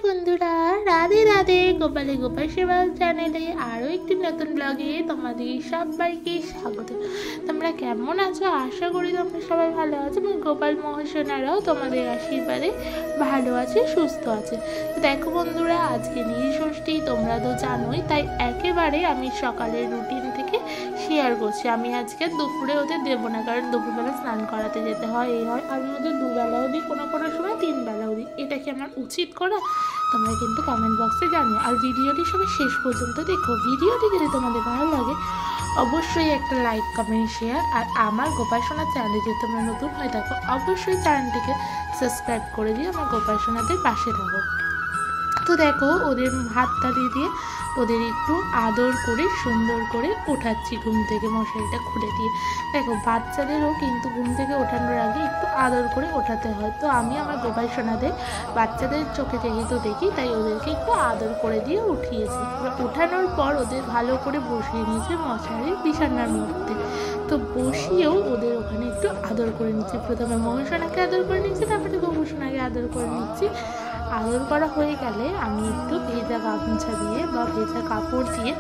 বন্ধুরা, রাধে রাধে। গোপালে গোপাল সেবা চ্যানেলে আরও একটি নতুন ব্লগে তোমাদের সবাইকে স্বাগত। তোমরা কেমন আছো? আশা করি তোমরা সবাই ভালো আছো এবং গোপাল মহাশনারাও তোমাদের আশীর্বাদে ভালো আছে, সুস্থ আছে। তো দেখো বন্ধুরা, আজকে নীলষষ্ঠী, তোমরা তো জানোই, তাই একেবারে আমি সকালের রুটিন থেকে শেয়ার করছি। আমি আজকে দুপুরে ওদের দেবো না, কারণ দুপুরবেলা স্নান করাতে যেতে হয়, এই হয়। আমি ওদের দুবেলাও দিই, কোনো কোনো সময় 3 বেলাও দিই। এটা কি আমার উচিত করা? তোমরা কিন্তু কমেন্ট বক্সে জানিও। আর ভিডিওটি সবাই শেষ পর্যন্ত দেখো। ভিডিওটি যদি তোমাদের ভালো লাগে অবশ্যই একটা লাইক, কমেন্ট, শেয়ার। আর আমার গোপাল সোনা চ্যানেলে যদি তোমরা নতুন হয়ে থাকো অবশ্যই চ্যানেলটিকে সাবস্ক্রাইব করে দিয়ে আমার গোপাল সোনাদের পাশে থাকো। তো দেখো, ওদের হাত তালি দিয়ে ওদের একটু আদর করে সুন্দর করে ওঠাচ্ছি ঘুম থেকে, মশারিটা খুলে দিয়ে। দেখো, বাচ্চাদেরও কিন্তু ঘুম থেকে ওঠানোর আগে একটু আদর করে ওঠাতে হয়। তো আমি আমার গোপাল সোনাদের বাচ্চাদের চোখে যেহেতু দেখি, তাই ওদেরকে একটু আদর করে দিয়ে উঠিয়েছি। ওঠানোর পর ওদের ভালো করে বসিয়ে নিয়েছে মশারির বিছানার মধ্যে। তো বসিয়েও ওদের ওখানে একটু আদর করে নিচ্ছি। প্রথমে মহাশোনাকে আদর করে নিচ্ছি, তারপরে গোপুসোনাকে আদর করে নিচ্ছি। আদর করা হয়ে গেলে আমি একটু ভেজা গামছা দিয়ে বা ভেজা কাপড় দিয়ে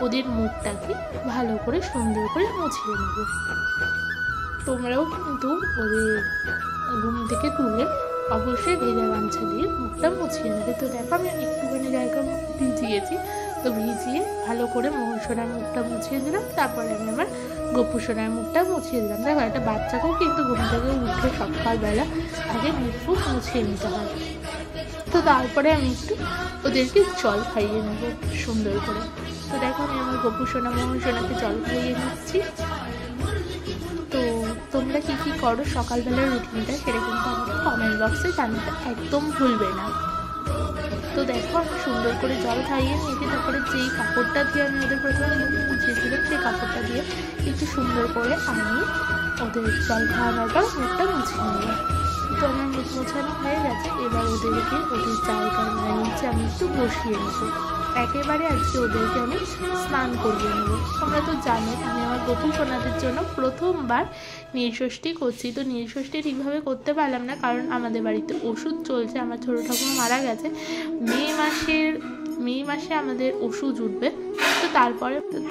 ওদের মুখটাকে ভালো করে সুন্দর করে মুছিয়ে নেব। তোমরাও কিন্তু ওদের ঘুম থেকে তুলে অবশ্যই ভেজা গামছা দিয়ে মুখটা মুছিয়ে নেবে। তো দেখো, আমি একটুখানি জায়গা ভিজিয়েছি, তো ভিজিয়ে ভালো করে মহাশোনার মুখটা মুছিয়ে দিলাম। তারপরে আমি আমার গোপুসোনার মুখটা মুছিয়ে দিলাম। দেখো, একটা বাচ্চাকেও কিন্তু ঘুম থেকে উঠে সকালবেলা আগে মুখ ফুক মুছিয়ে নিতে হয়। তো তারপরে আমি একটু ওদেরকে জল খাইয়ে নেবো সুন্দর করে। তো দেখো, আমি আমার গোপুসোনা মহাশোনাকে জল খাইয়ে নিচ্ছি। তো তোমরা কী কী করো সকালবেলার রুটিনটা, সেটা কিন্তু আমাকে কমেন্ট বক্সে জানাতে একদম ভুলবে না। তো দেখো, আমি সুন্দর করে জল খাইয়ে নিয়েছি। তারপরে যেই কাপড়টা দিয়ে আমি ওদের প্রথমে মুখ মুছিয়েছিলাম, সেই কাপড়টা দিয়ে একটু সুন্দর করে আমি ওদের জল খাওয়ানোর পর মুখটা মুছিয়ে নেব। তো আমার মুখ মোছানো হয়ে গেছে। এবার ওদেরকে ওদের জায়গার নিচে আমি একটু বসিয়ে নেব। একেবারে আজকে ওদেরকে আমি স্নান করিয়ে নেব। তোমরা তো জানো, আমি আমার গোপুসোনাদের জন্য প্রথমবার নীলষষ্ঠী করছি। তো নীলষষ্ঠী ঠিকভাবে করতে পারলাম না, কারণ আমাদের বাড়িতে ওষুধ চলছে। আমার ছোটো ঠাকুমা মারা গেছে। মে মাসে আমাদের ওষুধ উঠবে। তো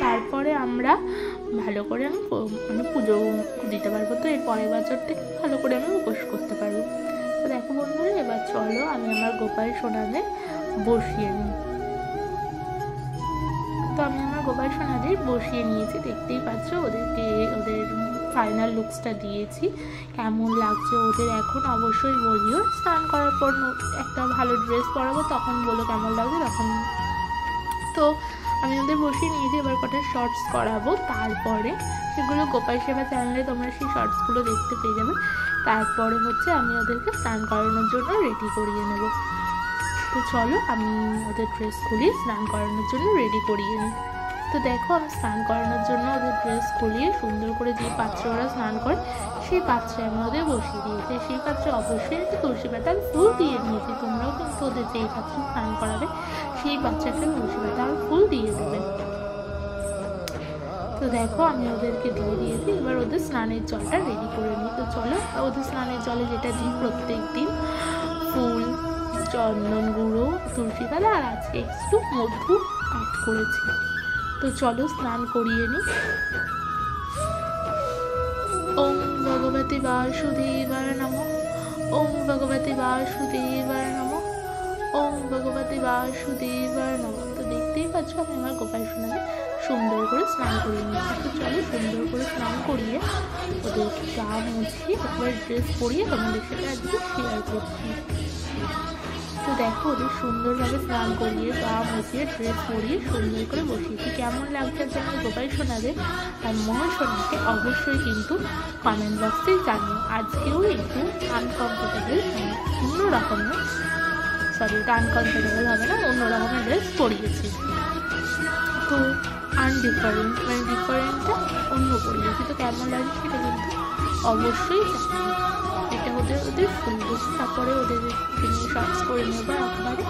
তারপরে আমরা ভালো করে আমি পুজো দিতে পারবো। তো এর পরের বছর থেকে ভালো করে আমি উপোস করতে পারবো। তো দেখো বন্ধুরা, এবার চলো আমি আমার গোপাল সোনাদের বসিয়ে নিই। তো আমি আমার গোপাল সোনাদের বসিয়ে নিয়েছি, দেখতেই পাচ্ছ। ওদের ফাইনাল লুকসটা দিয়েছি। কেমন লাগছে ওদের এখন অবশ্যই বলিও। স্নান করার পর একটা ভালো ড্রেস পরাবো, তখন বলো কেমন লাগছে তখন। তো আমি ওদের বসিয়ে নিয়েছি। এবার কটা শর্টস করাবো, তারপরে সেগুলো গোপাল সেবা চ্যানেলে তোমরা সেই শর্টসগুলো দেখতে পেয়ে যাবে। তারপরে হচ্ছে আমি ওদেরকে স্নান করানোর জন্য রেডি করিয়ে নেব। তো চলো, আমি ওদের ড্রেস খুলিয়ে স্নান করানোর জন্য রেডি করিয়ে নিই। তো দেখো, আমি স্নান করানোর জন্য ওদের ড্রেস খুলিয়ে সুন্দর করে যে পাত্রে ওরা স্নান করে, সেই পাত্রে আমি ওদের বসিয়ে দিয়েছি। সেই পাত্রে অবশ্যই একটু তুলসী পাতা আর ফুল দিয়ে নিয়েছি। তোমরাও কিন্তু ওদের যেই পাত্রে স্নান করাবে সেই পাত্রে তুলসী পাতা আর ফুল দিয়ে দেবে। তো দেখো, আমি ওদেরকে দিয়ে দিয়েছি। এবার ওদের স্নানের জলটা রেডি করে নিই। তো চলো, ওদের স্নানের জলে যেটা দিই প্রত্যেক দিন, ফুল, চন্দন গুঁড়ো, তুলসী পাতা আর আজকে একটু মধু অ্যাড করেছি। তো চলো স্নান করিয়ে নিই। ওম ভগবতী বাসুদেবায় নমঃ। ওম ভগবতী বাসুদেবায় নমঃ। ওম ভগবতী বাসুদেবায় নমঃ। তো দেখতেই পাচ্ছ, আমি আমার গোপাল সোনাকে সুন্দর করে স্নান করিয়ে নিচ্ছি। তো চলো, সুন্দর করে স্নান করিয়ে ওদের গা মুছিয়ে একবার ড্রেস পরিয়ে তোমাদের সাথে আজকে শেয়ার করছি। তো দেখো, ওদের সুন্দরভাবে স্নান করিয়ে গা মুছিয়ে ড্রেস পরিয়ে সুন্দর করে বসিয়েছি। কেমন লাগছে আমার গোপাল সোনাদের আর মহাশোনাকে অবশ্যই কিন্তু কমেন্ট বক্সে জানিও। আজকেও একটু আনকমফোর্টেবল, অন্য রকমের, এটা আনকমফোর্টেবল হবে না, অন্য রকমের ড্রেস পরিয়েছি। তো ডিফারেন্টটা অন্য পরিয়েছি। তো কেমন লাগছে সেটা কিন্তু অবশ্যই জানিও। এটা ওদের ফুল লুক। তারপরে ওদেরকে নিয়ে শর্টস করে নেবো একবারে।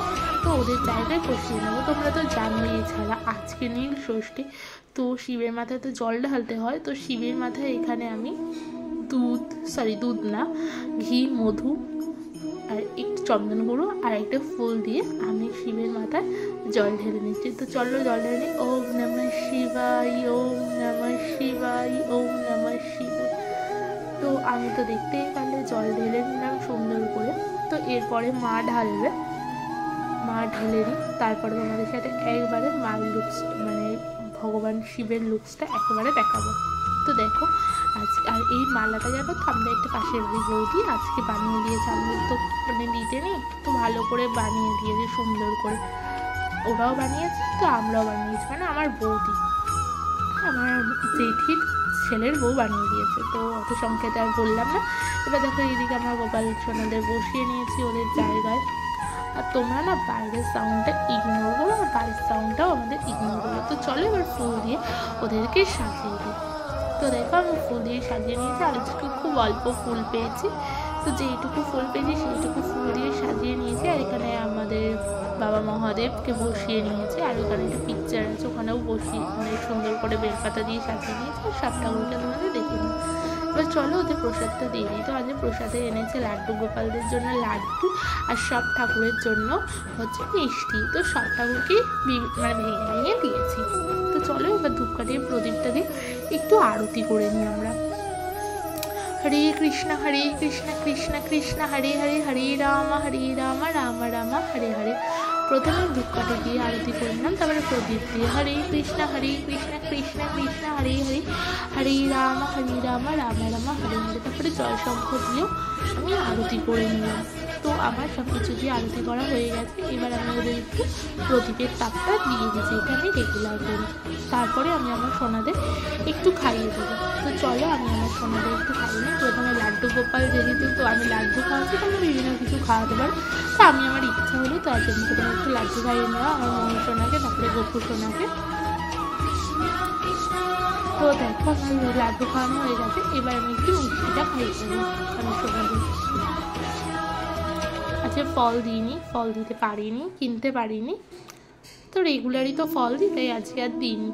তো ওদের জায়গায় বসিয়ে নেবো। তোমরা তো জানোই, এছাড়া আজকে নীলষষ্ঠী, তো শিবের মাথায় তো জল ঢালতে হয়। তো শিবের মাথায় এখানে আমি দুধ না, ঘি, মধু আর একটু চন্দন গুঁড়ো আর একটা ফুল দিয়ে আমি শিবের মাথায় জল ঢেলে নিচ্ছি। তো চলো জল ঢেলে নিই। ওম নমঃ শিবায়, ওম নমঃ শিবায়, ওম নমঃ শিবায়। তো আমি তো দেখতেই পারলে জল ঢেলে নিলাম সুন্দর করে। তো এরপরে মা ঢালবে, মা ঢেলে নিই। তারপরে তোমাদের সাথে একবারে মার লুকস মানে ভগবান শিবের লুকসটা একেবারে দেখাবো। তো দেখো আর এই মালাটা জানো তো আমরা একটা পাশের বাড়ি বৌদি আজকে বানিয়ে দিয়েছে, আমাদের তো মানে দিতে নেই, তো ভালো করে বানিয়ে দিয়েছে সুন্দর করে। ওরাও বানিয়েছে তো আমরাও বানিয়েছি, মানে আমার বৌদি আমার জেঠির ছেলের বউ বানিয়ে দিয়েছে। তো অত সংখ্যাতে আর বললাম না। এবার দেখো এইদিকে আমার গোপাল সোনাদের বসিয়ে নিয়েছি ওদের জায়গায়। আর তোমরা না বাইরের সাউন্ডটা ইগনোর করো আর বাইরের সাউন্ডটাও আমাদের ইগনোর করো। তো চলো এবার ফুল দিয়ে ওদেরকে সাজিয়ে দিই। তো দেখো আমি ফুল দিয়ে সাজিয়ে নিয়েছি, আর আজকে খুব অল্প ফুল পেয়েছি, তো যেইটুকু ফুল পেয়েছি সেইটুকু ফুল দিয়ে সাজিয়ে নিয়েছি। আর এখানে আমাদের বাবা মহাদেবকে বসিয়ে নিয়েছি, আর ওখানে একটা পিকচার আছে ওখানেও বসিয়ে মানে সুন্দর করে বেলপাতা দিয়ে সাজিয়ে নিয়েছি। আর সব ঠাকুরকে তোমাদের দেখে নিই। এবার চলো ওদের প্রসাদটা দিয়ে দিই। তো আজ প্রসাদে এনেছে লাড্ডু, গোপালদের জন্য লাড্ডু আর সব ঠাকুরের জন্য হচ্ছে মিষ্টি। তো সব ঠাকুরকে মানে ভেঙে ভেঙে দিয়েছি। তো চলো এবার ধূপকাঠির প্রদীপটা দিয়ে একটু আরতি করে নিই আমরা। হরে কৃষ্ণ কৃষ্ণ কৃষ্ণ হরে হরে, হরে রাম রাম রাম হরে হরে। প্রথমে ধূপকাঠি দিয়ে আরতি করে নিলাম, তারপরে প্রদীপ দিয়ে হরে কৃষ্ণ কৃষ্ণ কৃষ্ণ হরে হরে, হরে রাম রাম রাম হরে হরে। তারপরে জয় শঙ্খ দিয়েও আমি আরতি করে নিলাম। তো আমার সব কিছু দিয়ে আরতি করা হয়ে গেছে। এবার আমি ওদের একটু প্রদীপের তাপটা দিয়ে দিয়েছি, এটা আমি রেগুলার করি। তারপরে আমি আমার সোনাদের একটু খাইয়ে দেবো। তো চলো আমি আমার সোনাদের একটু খাইয়ে নিই। প্রথমে লাড্ডু গোপাল যেহেতু, তো আমি লাড্ডু খাওয়াচ্ছি, তো আমি বিভিন্ন কিছু খাওয়াতে পারি। তো আমি আমার ইচ্ছা হলো তার জন্য প্রথমে একটু লাড্ডু খাইয়ে নেওয়া আমার ময়ূর সোনাকে, তারপরে গোপুর সোনাকে। তো দেখো আমার লাড্ডু খাওয়ানো হয়ে গেছে। এবার আমি একটু মিষ্টিটা খাইয়ে দেবো আমার সোনাদের। আচ্ছা ফল দিইনি, ফল দিতে পারিনি, কিনতে পারিনি, তো রেগুলারই তো ফল দিই, তাই আজকে আর দিইনি।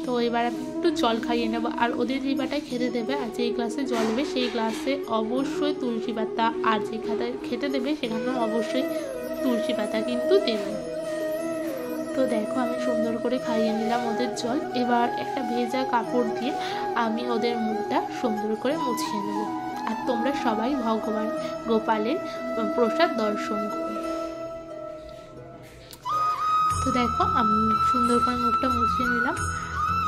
তো এবার আমি একটু জল খাইয়ে নেবো। আর ওদের যে বাটায় খেতে দেবে আর যেই গ্লাসে জল দেবে সেই গ্লাসে অবশ্যই তুলসী পাতা, আর যে খাতায় খেতে দেবে সেখানেও অবশ্যই তুলসী পাতা কিন্তু দেবে। তো দেখো আমি সুন্দর করে খাইয়ে নিলাম ওদের জল। এবার একটা ভেজা কাপড় দিয়ে আমি ওদের মুখটা সুন্দর করে মুছিয়ে নেব। আর তোমরা সবাই ভগবান গোপালের প্রসাদ দর্শন করো। তো দেখো আমি সুন্দর করে মুখটা মুছিয়ে নিলাম।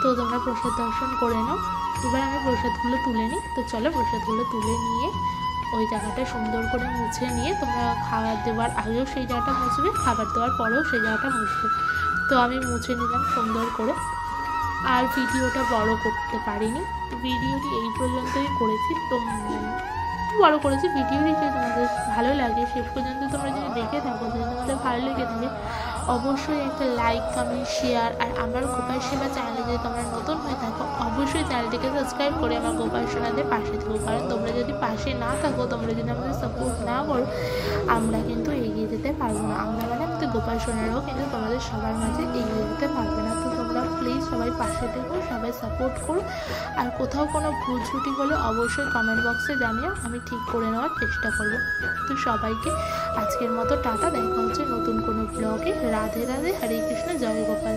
তো তোমরা প্রসাদ দর্শন করে নাও। এবার আমি প্রসাদগুলো তুলে নিই। তো চলো প্রসাদগুলো তুলে নিয়ে ওই জায়গাটা সুন্দর করে মুছে নিয়ে, তোমরা খাবার দেওয়ার আগেও সেই জায়গাটা মুছবে, খাবার দেওয়ার পরেও সেই জায়গাটা মুছবে। তো আমি মুছে নিলাম সুন্দর করে। আর ভিডিওটা বড় করতে পারিনি, তো ভিডিওটি এই পর্যন্তই করেছি। তো বড় করেছি ভিডিওটি, যদি তোমাদের ভালো লাগে শেষ পর্যন্ত তোমরা যদি দেখে থাকো, যদি তোমাদের ভালো লেগে থাকে অবশ্যই একটা লাইক কমেন্ট শেয়ার। আর আমার গোপাল সেবা চ্যানেলে যদি তোমরা নতুন হয়ে থাকো অবশ্যই চ্যানেলটিকে সাবস্ক্রাইব করে আমার গোপাল সোনাদের পাশে থাকো। কারণ তোমরা যদি পাশে না থাকো, তোমরা যদি আমাদের সাপোর্ট না করো, আমরা কিন্তু এগিয়ে যেতে পারবো না। আমরা মানে আমাদের গোপাল সোনারাও কিন্তু তোমাদের সবার মাঝে এগিয়ে যেতে পারবে না। তো তোমরা প্লিজ সবাই পাশে থেকো, সবাই সাপোর্ট করো। আর কোথাও কোনো ভুল ত্রুটি হলে অবশ্যই কমেন্ট বক্সে জানিও, আমি ঠিক করে নেওয়ার চেষ্টা করবো। তো সবাইকে আজকের মতো টাটা, দেখা হচ্ছে নতুন কোনো ব্লগে। রাধে রাধে, হরে কৃষ্ণ, জয় গোপাল।